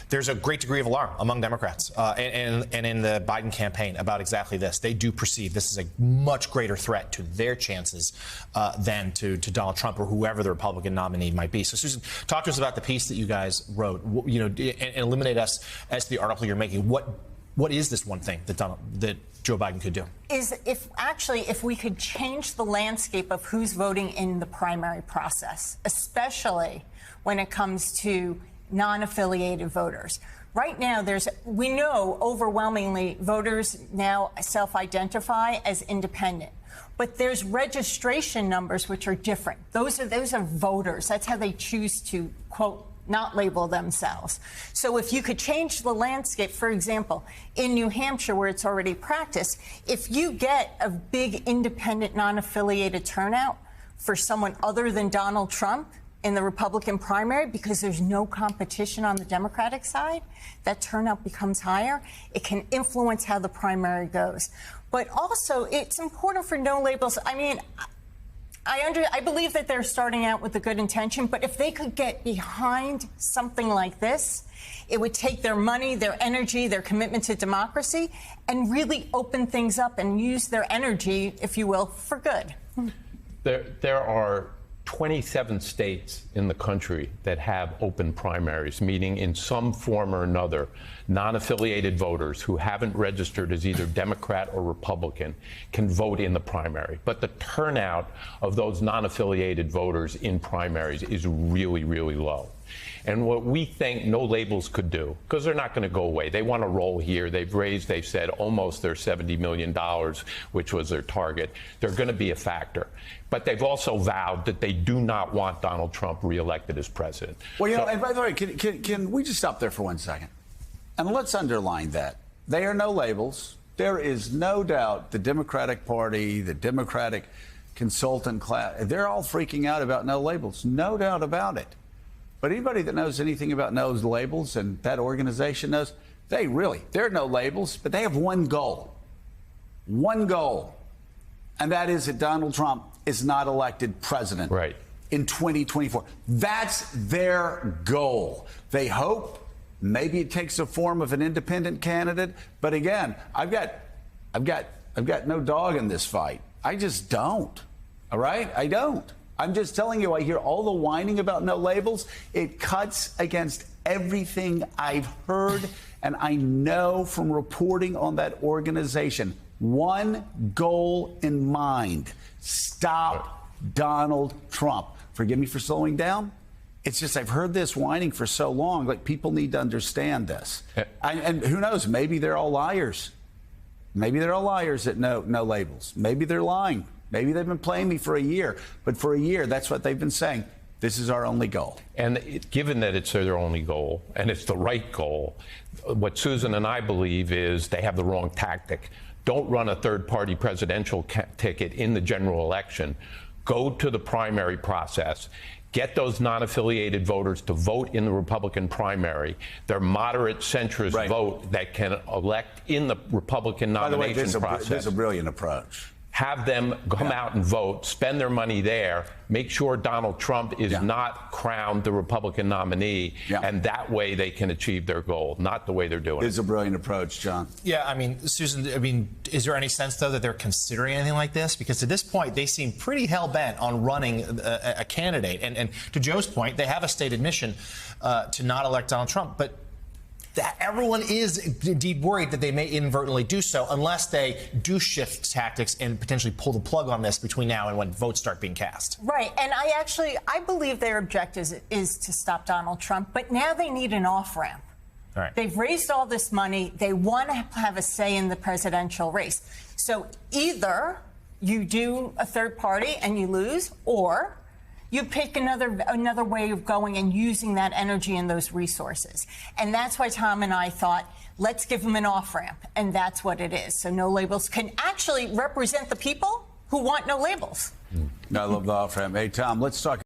there's a great degree of alarm among Democrats and in the Biden campaign about exactly this. They do perceive this is a much greater threat to their chances than to Donald Trump or whoever the Republican nominee might be. So, Susan, talk to us about the piece that you guys wrote, and illuminate us as to the article you're making. What is this one thing that Joe Biden could do? If we could change the landscape of who's voting in the primary process, especially when it comes to non-affiliated voters. Right now, we know overwhelmingly voters now self-identify as independent. But there's registration numbers which are different. Those are voters. That's how they choose to, quote, not label themselves. So if you could change the landscape, for example, in New Hampshire, where it's already practiced, if you get a big independent, non-affiliated turnout for someone other than Donald Trump in the Republican primary, because there's no competition on the Democratic side, that turnout becomes higher. It can influence how the primary goes. But also, it's important for no labels. I mean, I believe that they're starting out with a good intention, but if they could get behind something like this, it would take their money, their energy, their commitment to democracy, and really open things up and use their energy, if you will, for good. There are 27 states in the country that have open primaries, meaning in some form or another, non-affiliated voters who haven't registered as either Democrat or Republican can vote in the primary. But the turnout of those non-affiliated voters in primaries is really, really low. And what we think no labels could do, because they're not going to go away. They want to roll here. They've said almost their $70 million, which was their target. They're going to be a factor. But they've also vowed that they do not want Donald Trump reelected as president. Well, and by the way, can we just stop there for 1 second? And let's underline that. They are no labels. There is no doubt the Democratic Party, the Democratic consultant class, they're all freaking out about no labels. No doubt about it. But anybody that knows anything about no labels, and that organization knows, there are no labels, but they have one goal. One goal. And that is that Donald Trump is not elected president in 2024. That's their goal. They hope maybe it takes the form of an independent candidate. But again, I've got no dog in this fight. I just don't. All right? I don't. I'm just telling you, I hear all the whining about no labels. It cuts against everything I've heard and I know from reporting on that organization. One goal in mind: stop Donald Trump. Forgive me for slowing down. It's just I've heard this whining for so long. Like, people need to understand this. And who knows? Maybe they're all liars. Maybe they're all liars at no labels. Maybe they're lying. Maybe they've been playing me for a year, but for a year, that's what they've been saying. This is our only goal. And given that it's their only goal, and it's the right goal, what Susan and I believe is they have the wrong tactic. Don't run a third-party presidential ticket in the general election. Go to the primary process. Get those non-affiliated voters to vote in the Republican primary. Their moderate centrist vote that can elect in the Republican nomination process. There's a brilliant approach. Have them come out and vote, spend their money there, make sure Donald Trump is not crowned the Republican nominee, and that way they can achieve their goal, not the way they're doing it. It's a brilliant approach, John. Yeah, I mean, Susan, is there any sense, though, that they're considering anything like this? Because to this point, they seem pretty hell-bent on running a candidate. And to Joe's point, they have a stated mission to not elect Donald Trump, but everyone is indeed worried that they may inadvertently do so unless they do shift tactics and potentially pull the plug on this between now and when votes start being cast. Right. And I believe their objective is to stop Donald Trump. But now they need an off-ramp. All right. They've raised all this money. They want to have a say in the presidential race. So either you do a third party and you lose, or you pick another way of going and using that energy and those resources. And that's why Tom and I thought, let's give them an off-ramp. And that's what it is. So no labels can actually represent the people who want no labels. I love the off-ramp. Hey, Tom, let's talk.